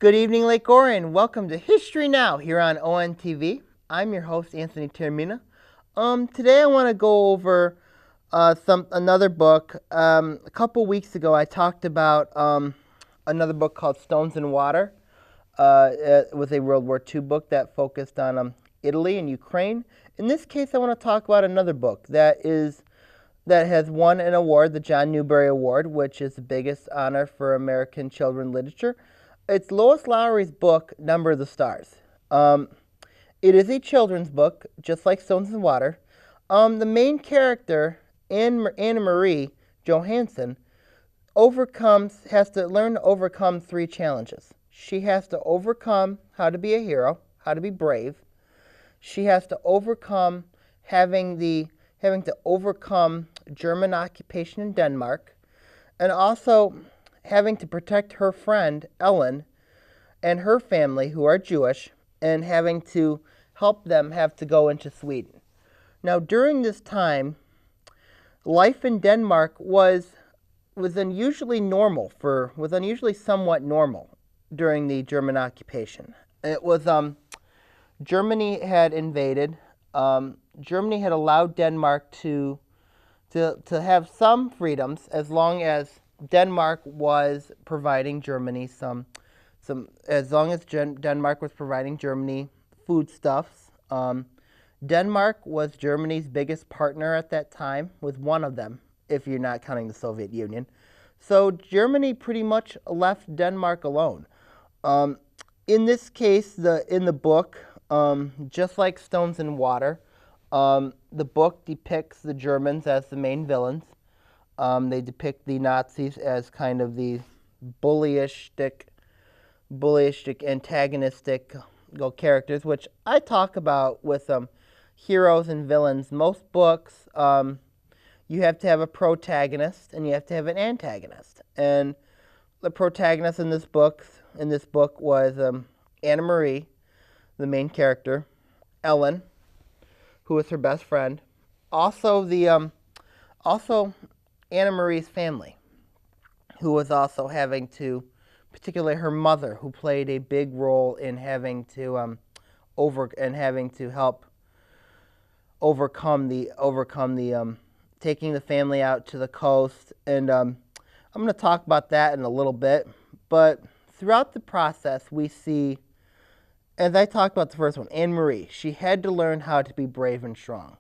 Good evening, Lake Orion. Welcome to History Now here on ONTV. I'm your host, Anthony Taormina. Today I want to go over another book. A couple weeks ago, I talked about another book called Stones and Water. It was a World War II book that focused on Italy and Ukraine. In this case, I want to talk about another book that has won an award, the John Newbery Award, which is the biggest honor for American children's literature. It's Lois Lowry's book, Number of the Stars. It is a children's book, just like Stones and Water. The main character, Anna Marie Johansson, has to learn to overcome three challenges. She has to overcome how to be a hero, how to be brave. She has to overcome having to overcome German occupation in Denmark, and also having to protect her friend Ellen and her family, who are Jewish, and having to help them have to go into Sweden. Now, during this time, life in Denmark was unusually somewhat normal during the German occupation. It was Germany had invaded. Germany had allowed Denmark to have some freedoms as long as Denmark was providing Germany Denmark was providing Germany foodstuffs. Denmark was Germany's biggest partner at that time, was one of them, if you're not counting the Soviet Union. So Germany pretty much left Denmark alone. In this case, in the book, just like Stones and Water, the book depicts the Germans as the main villains. They depict the Nazis as kind of the bullyish, antagonistic characters, which I talk about with heroes and villains. Most books, you have to have a protagonist and you have to have an antagonist. And the protagonist in this book was Anna Marie, the main character, Ellen, who was her best friend, also Anna Marie's family, who was also having to, particularly her mother, who played a big role in having to help overcome the taking the family out to the coast. And I'm going to talk about that in a little bit. But throughout the process, we see, as I talked about the first one, Anne Marie, she had to learn how to be brave and strong.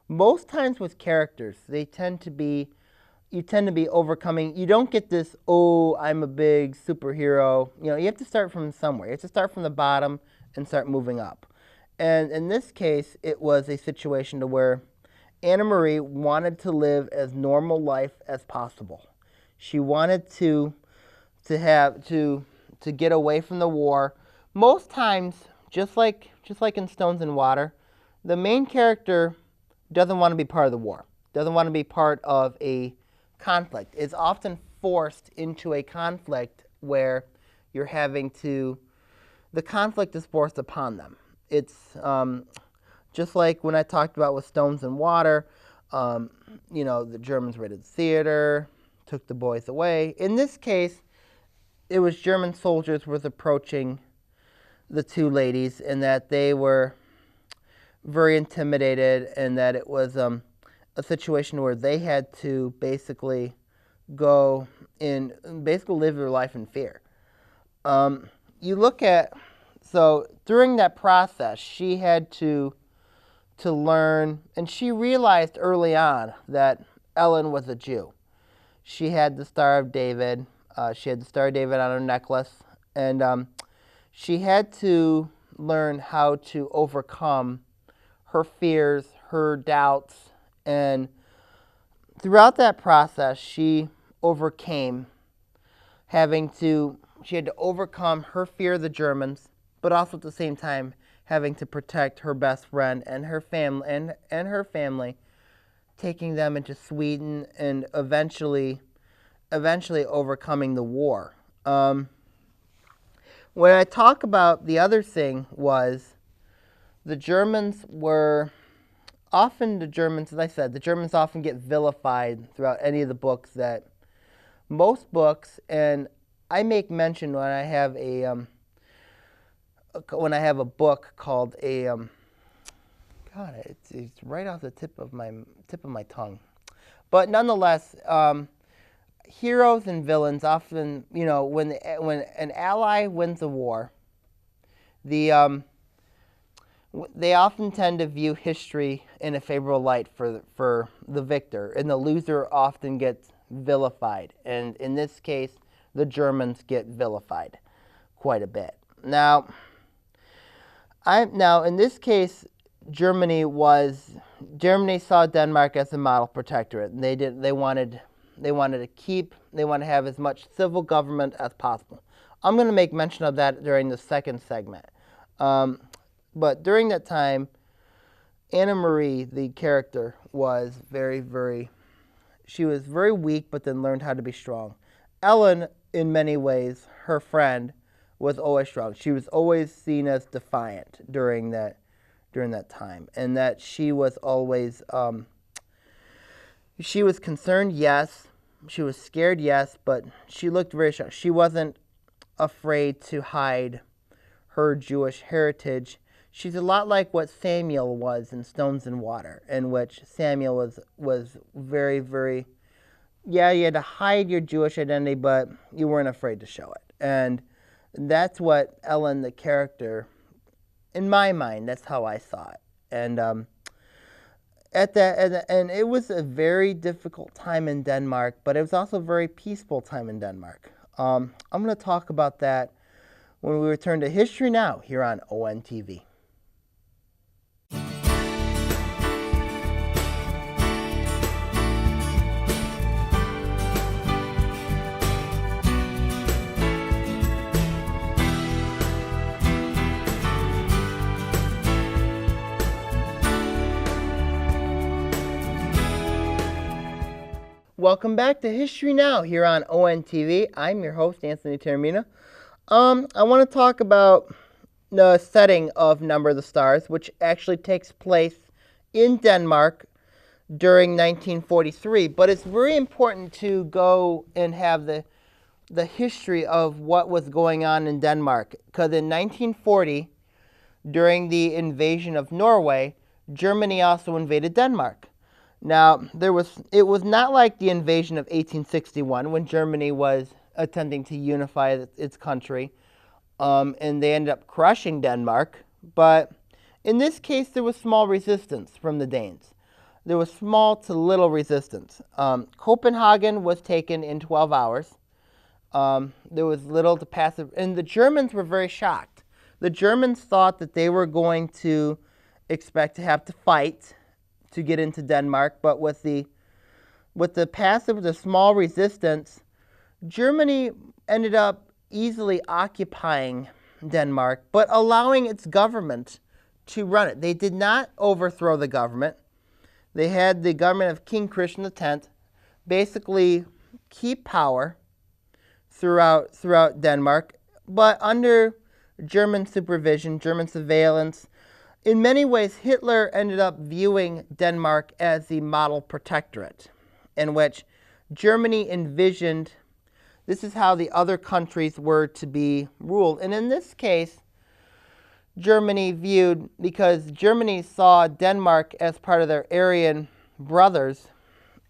Most times with characters, you tend to be overcoming. You don't get this, oh, I'm a big superhero. You have to start from somewhere. You have to start from the bottom and start moving up. And in this case, it was a situation to where Anna Marie wanted to live as normal life as possible. She wanted to get away from the war. Most times, just like in Stones and Water, the main character doesn't want to be part of the war, doesn't want to be part of a conflict. Is often forced into a conflict where the conflict is forced upon them. It's just like when I talked about with Stones and Water, the Germans raided the theater, took the boys away. In this case, it was German soldiers was approaching the two ladies, and that they were very intimidated, and that it was a situation where they had to basically live their life in fear. So during that process, she had to learn, and she realized early on that Ellen was a Jew. She had the Star of David. She had the Star of David on her necklace, and she had to learn how to overcome her fears, her doubts, and throughout that process, she had to overcome her fear of the Germans, but also at the same time having to protect her best friend and her family, taking them into Sweden and eventually overcoming the war. When I talk about the other thing was the Germans, as I said, the Germans often get vilified throughout any of the books. That most books, and I make mention when I have when I have a book called God, it's right off the tip of my tongue. But nonetheless, heroes and villains often, when an ally wins a war, the they often tend to view history in a favorable light for the victor, and the loser often gets vilified. And in this case, the Germans get vilified quite a bit. Now in this case, Germany saw Denmark as a model protectorate, and they wanted to have as much civil government as possible. I'm going to make mention of that during the second segment. But during that time, Anna Marie, the character, was she was very weak, but then learned how to be strong. Ellen, in many ways, her friend, was always strong. She was always seen as defiant during that time, and that she was always she was concerned, yes. She was scared, yes, but she looked very strong. She wasn't afraid to hide her Jewish heritage. She's a lot like what Samuel was in Stones and Water, in which Samuel was very, very, you had to hide your Jewish identity, but you weren't afraid to show it. And that's what Ellen, the character, in my mind, that's how I saw it. And and it was a very difficult time in Denmark, but it was also a very peaceful time in Denmark. I'm going to talk about that when we return to History Now here on ONTV. Welcome back to History Now here on ONTV. I'm your host, Anthony Taormina. I want to talk about the setting of Number of the Stars, which actually takes place in Denmark during 1943. But it's very important to go and have the history of what was going on in Denmark. Because in 1940, during the invasion of Norway, Germany also invaded Denmark. Now, it was not like the invasion of 1861 when Germany was attempting to unify its country, and they ended up crushing Denmark. But in this case, there was small resistance from the Danes. There was small to little resistance. Copenhagen was taken in 12 hours. There was little to pass, and the Germans were very shocked. The Germans thought that they were going to expect to have to fight to get into Denmark, but with the small resistance, Germany ended up easily occupying Denmark, but allowing its government to run it. They did not overthrow the government. They had the government of King Christian X basically keep power throughout Denmark, but under German supervision, German surveillance. In many ways, Hitler ended up viewing Denmark as the model protectorate, in which Germany envisioned this is how the other countries were to be ruled. And in this case, because Germany saw Denmark as part of their Aryan brothers,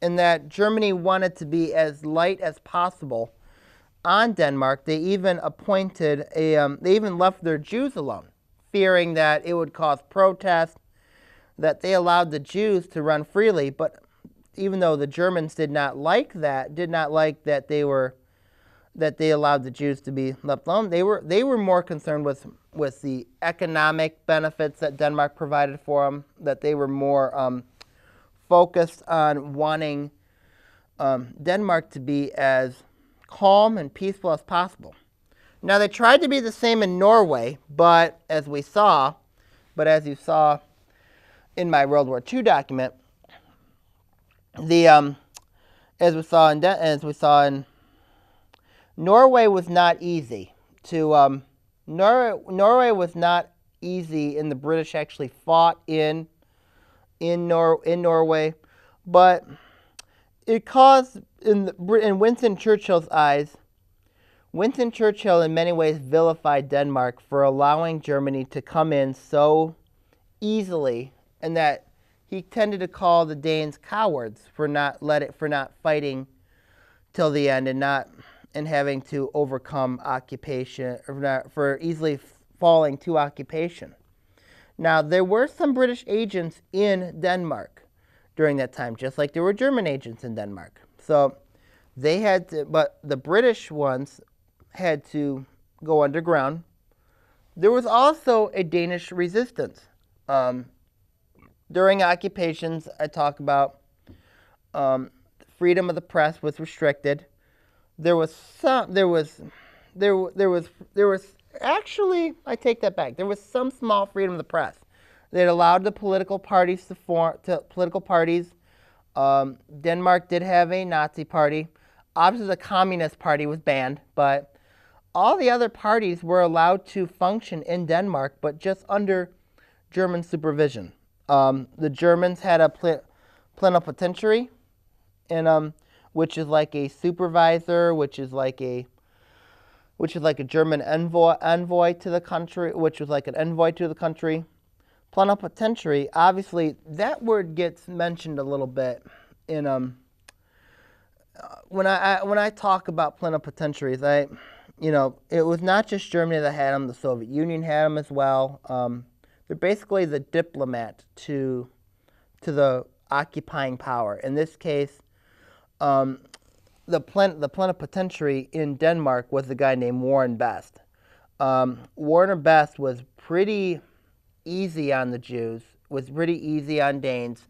and that Germany wanted to be as light as possible on Denmark, they even left their Jews alone, fearing that it would cause protests, that they allowed the Jews to run freely. But even though the Germans did not like that they allowed the Jews to be left alone, they were more concerned with the economic benefits that Denmark provided for them, that they were more focused on wanting Denmark to be as calm and peaceful as possible. Now, they tried to be the same in Norway, but as you saw in my World War II document, as we saw in Norway was not easy to Norway was not easy, and the British actually fought in Norway, but it caused in Winston Churchill's eyes Winston Churchill in many ways vilified Denmark for allowing Germany to come in so easily, and that he tended to call the Danes cowards for not fighting till the end and having to overcome occupation, or for easily falling to occupation. Now, there were some British agents in Denmark during that time, just like there were German agents in Denmark. So they had to, but the British ones had to go underground. There was also a Danish resistance. During occupations, I talk about freedom of the press was restricted. Actually, I take that back. There was some small freedom of the press. They allowed the political parties to form. Denmark did have a Nazi party. Obviously, the Communist Party was banned, but all the other parties were allowed to function in Denmark, but just under German supervision. The Germans had a plenipotentiary, and which is like a supervisor, which is like a German envoy to the country, which was like an envoy to the country. Plenipotentiary, obviously, that word gets mentioned a little bit in when I talk about plenipotentiaries. It was not just Germany that had them; the Soviet Union had them as well. They're basically the diplomat to the occupying power. In this case, the plenipotentiary in Denmark was a guy named Warren Best. Warren Best was pretty easy on the Jews, was pretty easy on Danes.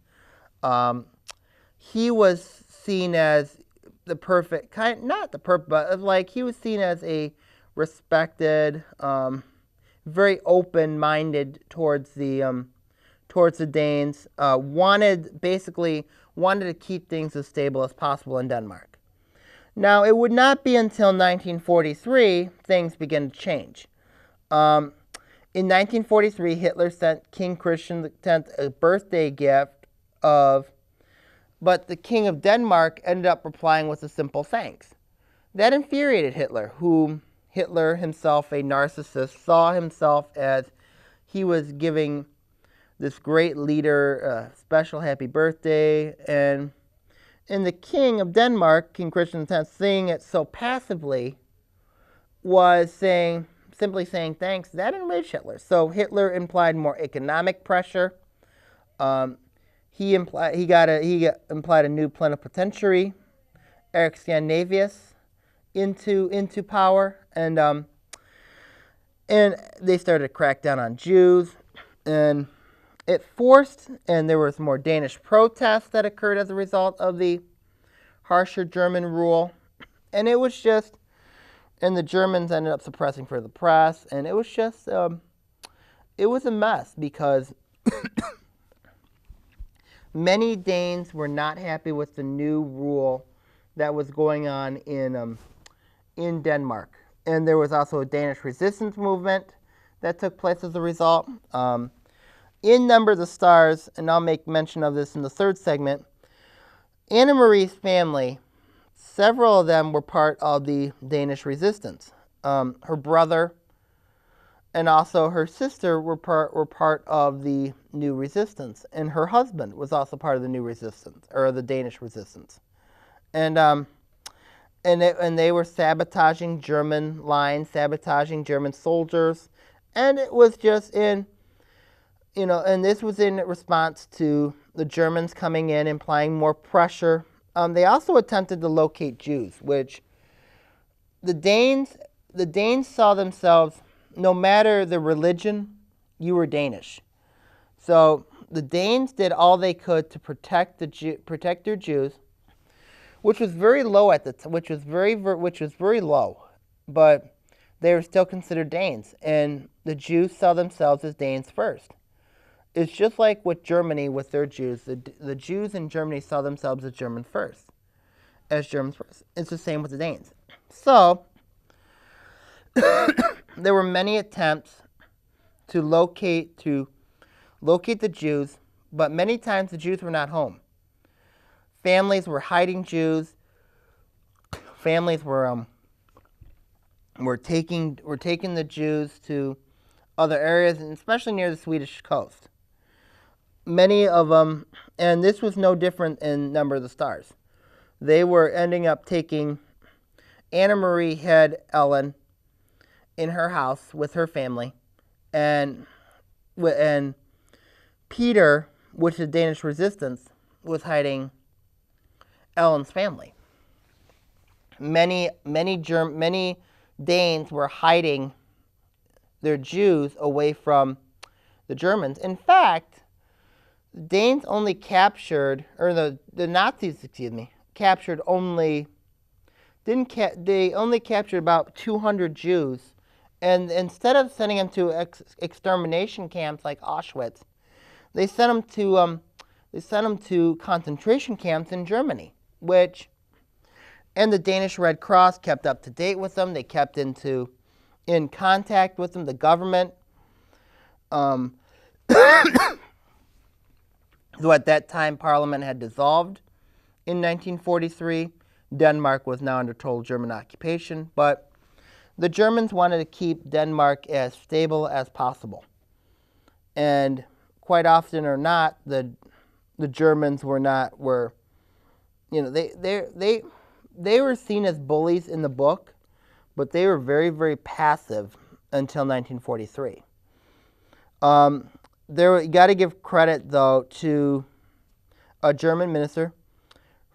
He was seen as the perfect kind, not the perfect, but like he was seen as a respected, very open-minded towards the Danes. Wanted to keep things as stable as possible in Denmark. Now, it would not be until 1943 things began to change. In 1943, Hitler sent King Christian X a birthday gift but the King of Denmark ended up replying with a simple thanks. That infuriated Hitler, whom Hitler himself, a narcissist, saw himself as he was giving this great leader a special happy birthday, and the King of Denmark, King Christian X, seeing it so passively, was simply saying thanks. That enraged Hitler. So Hitler implied more economic pressure. He implied a new plenipotentiary, Eric Scandinavius, into power, and they started to crack down on Jews, and there was more Danish protests that occurred as a result of the harsher German rule, and the Germans ended up suppressing for the press, and it was a mess because many Danes were not happy with the new rule that was going on in Denmark. And there was also a Danish resistance movement that took place as a result. In Number the Stars, and I'll make mention of this in the third segment, Anna Marie's family, several of them were part of the Danish resistance. Her brother and also her sister were part of the new resistance, and her husband was also part of the new resistance, or the Danish resistance. And they were sabotaging German lines, sabotaging German soldiers, and it was just and this was in response to the Germans coming in and applying more pressure. They also attempted to locate Jews, which the Danes saw themselves, no matter the religion, you were Danish. So the Danes did all they could to protect their Jews, which was very low at the time, which was very low, but they were still considered Danes, and the Jews saw themselves as Danes first. It's just like with Germany with their Jews. The Jews in Germany saw themselves as Germans first. It's the same with the Danes. So there were many attempts to locate the Jews, but many times the Jews were not home. Families were hiding Jews. Families were were taking the Jews to other areas, and especially near the Swedish coast. Many of them, and this was no different in Number of the Stars. They were ending up taking. Anna Marie had Ellen in her house with her family, and Peter, which is Danish resistance, was hiding Ellen's family. Many Danes were hiding their Jews away from the Germans. In fact, the Danes only captured, or the Nazis, captured only. They only captured about 200 Jews, and instead of sending them to extermination camps like Auschwitz, they sent them to concentration camps in Germany, and the Danish Red Cross kept up to date with them. They kept in contact with them. The government, so at that time, Parliament had dissolved in 1943. Denmark was now under total German occupation, but the Germans wanted to keep Denmark as stable as possible. And quite often or not, the Germans were they were seen as bullies in the book, but they were very, very passive until 1943. You got to give credit, though, to a German minister,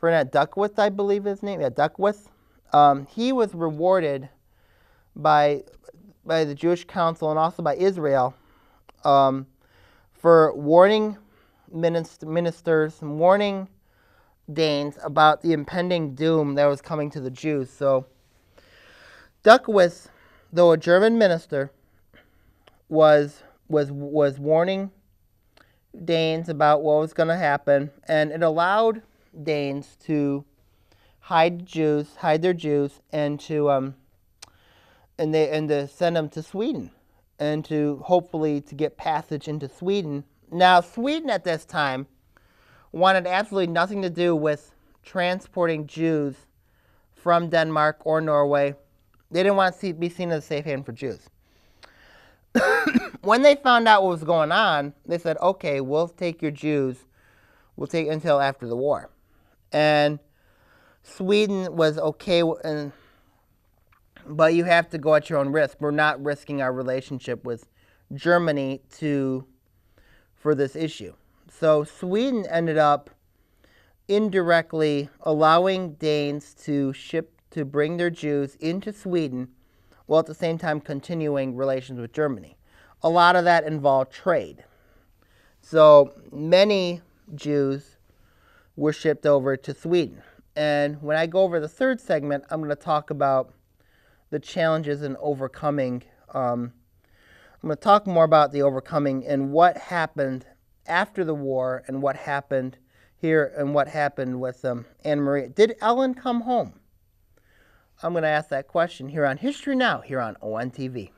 Ferdinand Duckworth, I believe his name. Yeah, Duckworth. He was rewarded by the Jewish Council and also by Israel for warning ministers and warning Danes about the impending doom that was coming to the Jews. So Duckworth, though a German minister, was warning Danes about what was going to happen, and it allowed Danes to hide their Jews, and to send them to Sweden, and to hopefully to get passage into Sweden. Now, Sweden at this time wanted absolutely nothing to do with transporting Jews from Denmark or Norway. They didn't want to be seen as a safe haven for Jews. When they found out what was going on, they said, okay, we'll take your Jews. We'll take until after the war. And Sweden was okay, but you have to go at your own risk. We're not risking our relationship with Germany for this issue. So Sweden ended up indirectly allowing Danes to bring their Jews into Sweden, while at the same time continuing relations with Germany. A lot of that involved trade. So many Jews were shipped over to Sweden. And when I go over the third segment, I'm going to talk about the challenges in overcoming. I'm going to talk more about the overcoming and what happened after the war, and what happened here, and what happened with Anna Maria. Did Ellen come home? I'm going to ask that question here on History Now, here on ONTV.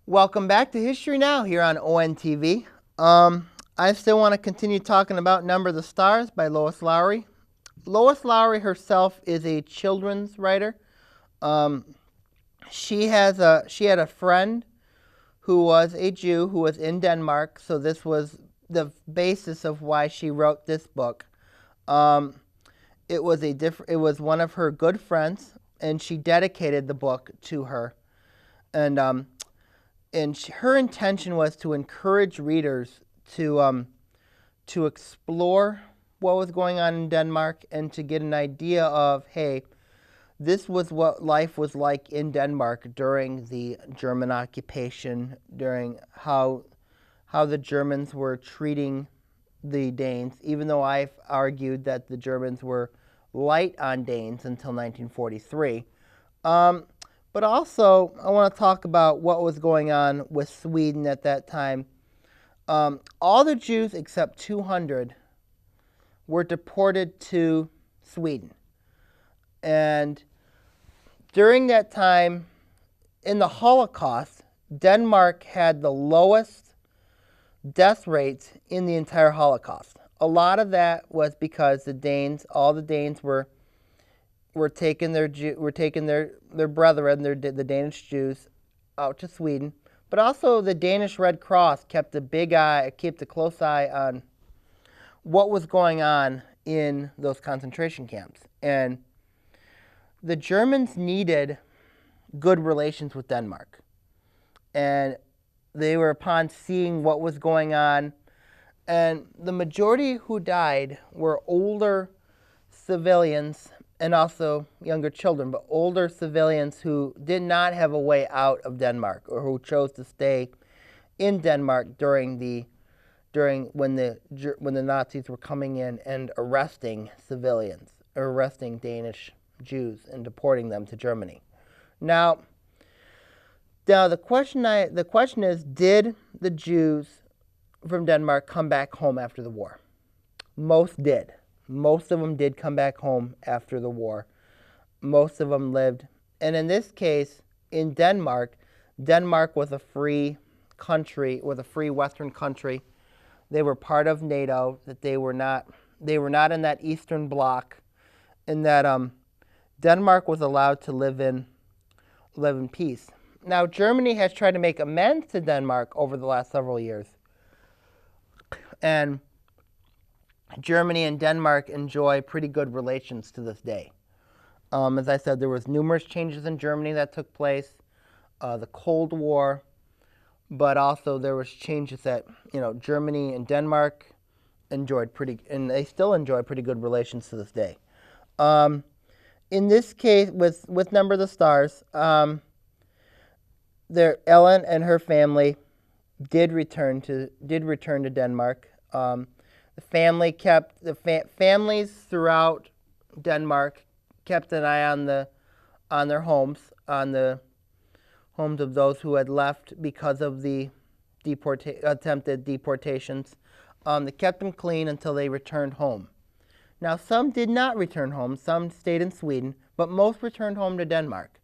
Welcome back to History Now here on ONTV. I still want to continue talking about Number of the Stars by Lois Lowry. Lois Lowry herself is a children's writer. She had a friend who was a Jew who was in Denmark, so this was the basis of why she wrote this book. It was one of her good friends, and she dedicated the book to her. And her intention was to encourage readers to explore what was going on in Denmark, and to get an idea of, hey, this was what life was like in Denmark during the German occupation, during how the Germans were treating the Danes, even though I've argued that the Germans were light on Danes until 1943. But But also, I want to talk about what was going on with Sweden at that time. All the Jews except 200 were deported to Sweden. And during that time, in the Holocaust, Denmark had the lowest death rates in the entire Holocaust. A lot of that was because all the Danes were taking their brethren, the Danish Jews, out to Sweden. But also the Danish Red Cross kept a close eye on what was going on in those concentration camps. And the Germans needed good relations with Denmark. And they were, upon seeing what was going on, and the majority who died were older civilians and also younger children, but older civilians who did not have a way out of Denmark, or who chose to stay in Denmark when the Nazis were coming in and arresting civilians, or arresting Danish Jews and deporting them to Germany. Now the question is, did the Jews from Denmark come back home after the war? Most did. Most of them did come back home after the war. Most of them lived. And in this case, in Denmark was a free country, was a free Western country. They were part of NATO, that they were not in that Eastern Bloc, and that Denmark was allowed to live in peace. Now, Germany has tried to make amends to Denmark over the last several years. And Germany and Denmark enjoy pretty good relations to this day. As I said, there was numerous changes in Germany that took place, the Cold War, but also there was changes that, Germany and Denmark enjoyed and they still enjoy pretty good relations to this day. In this case, with Number of the Stars, Ellen and her family did return to Denmark. Families throughout Denmark kept an eye on the homes of those who had left because of the attempted deportations. They kept them clean until they returned home. Now, some did not return home. Some stayed in Sweden, but most returned home to Denmark.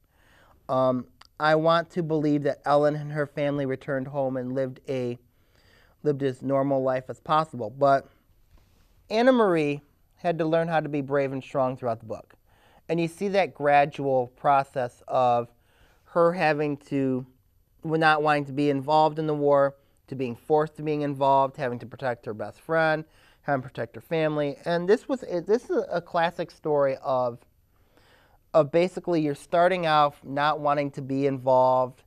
I want to believe that Ellen and her family returned home and lived as normal life as possible. But Anna Marie had to learn how to be brave and strong throughout the book. And you see that gradual process of her not wanting to be involved in the war, to being forced to being involved, having to protect her best friend, having to protect her family. And this is a classic story of basically you're starting out not wanting to be involved,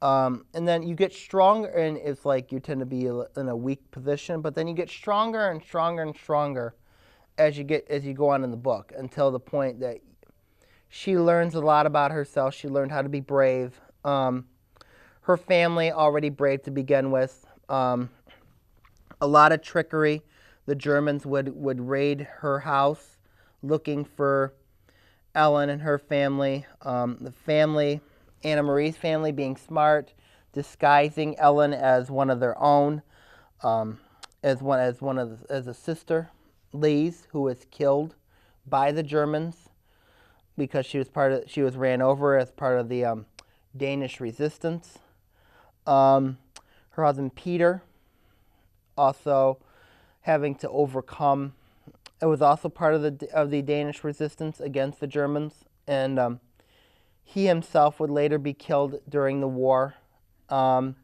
and then you get stronger, and it's like you tend to be in a weak position, but then you get stronger and stronger and stronger as you go on in the book, until the point that she learns a lot about herself. She learned how to be brave. Her family already brave to begin with. A lot of trickery. The Germans would raid her house looking for Ellen and her family. Anna Marie's family being smart, disguising Ellen as one of their own, as a sister, Lise, who was killed by the Germans because she was ran over as part of the Danish resistance. Her husband Peter also having to overcome. It was also part of the Danish resistance against the Germans, and he himself would later be killed during the war. But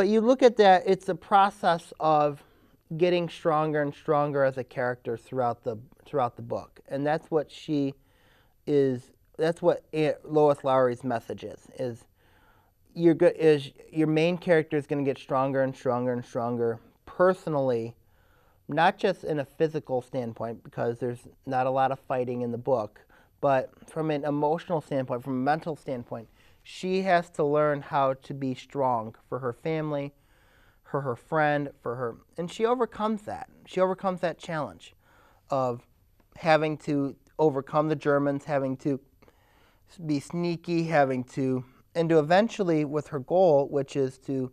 you look at that; it's a process of getting stronger and stronger as a character throughout the book, and that's what That's what Lois Lowry's message is. Your main character is going to get stronger and stronger and stronger personally. Not just in a physical standpoint, because there's not a lot of fighting in the book, but from an emotional standpoint, from a mental standpoint, she has to learn how to be strong for her family, for her friend, and she overcomes that. She overcomes that challenge of having to overcome the Germans, having to be sneaky, and to eventually, with her goal, which is to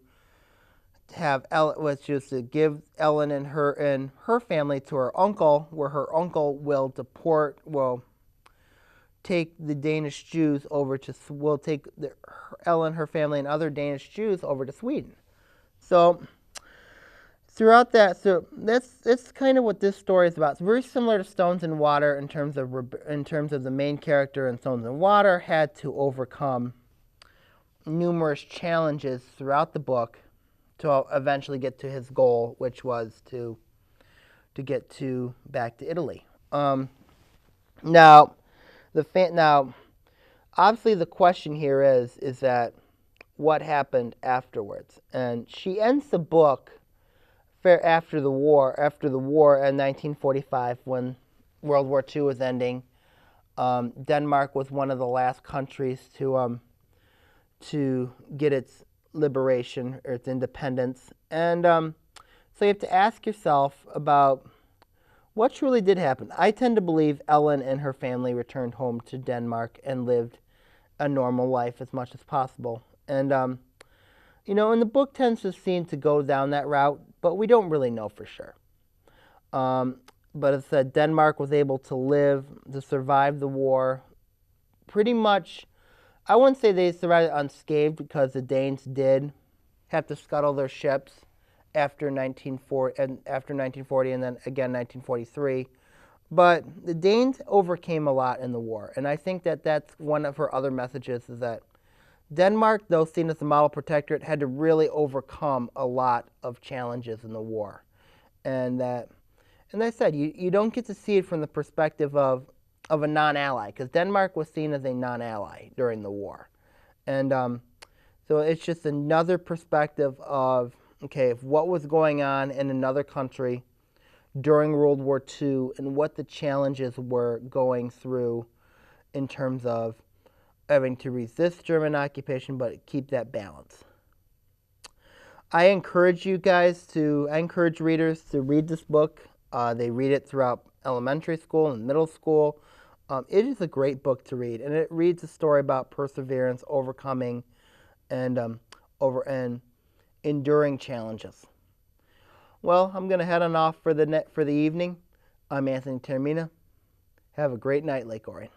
give Ellen and her family to her uncle, where her uncle will take the Danish Jews over to will take Ellen, her family, and other Danish Jews over to Sweden. So throughout that, so that's kind of what this story is about. It's very similar to Stones in Water in terms of the main character in Stones in Water had to overcome numerous challenges throughout the book to eventually get to his goal, which was to get back to Italy. Now, obviously, the question here is that what happened afterwards, and she ends the book after the war in 1945 when World War II was ending. Denmark was one of the last countries to get its liberation or its independence, and so you have to ask yourself about what truly did happen. I tend to believe Ellen and her family returned home to Denmark and lived a normal life as much as possible. And, and the book tends to seem to go down that route, but we don't really know for sure. But as I said, Denmark was able to survive the war pretty much. I wouldn't say they survived unscathed because the Danes did have to scuttle their ships after 1940 and then again 1943. But the Danes overcame a lot in the war, and I think that that's one of her other messages is that Denmark, though seen as the model protectorate, had to really overcome a lot of challenges in the war. And as I said, you don't get to see it from the perspective of a non-ally, because Denmark was seen as a non-ally during the war. And so it's just another perspective of what was going on in another country during World War II and what the challenges were going through in terms of having to resist German occupation but keep that balance. I encourage readers to read this book. They read it throughout elementary school and middle school. It is a great book to read, and it reads a story about perseverance, overcoming, and enduring challenges. Well, I'm going to head on off for the evening. I'm Anthony Taormina. Have a great night, Lake Orion.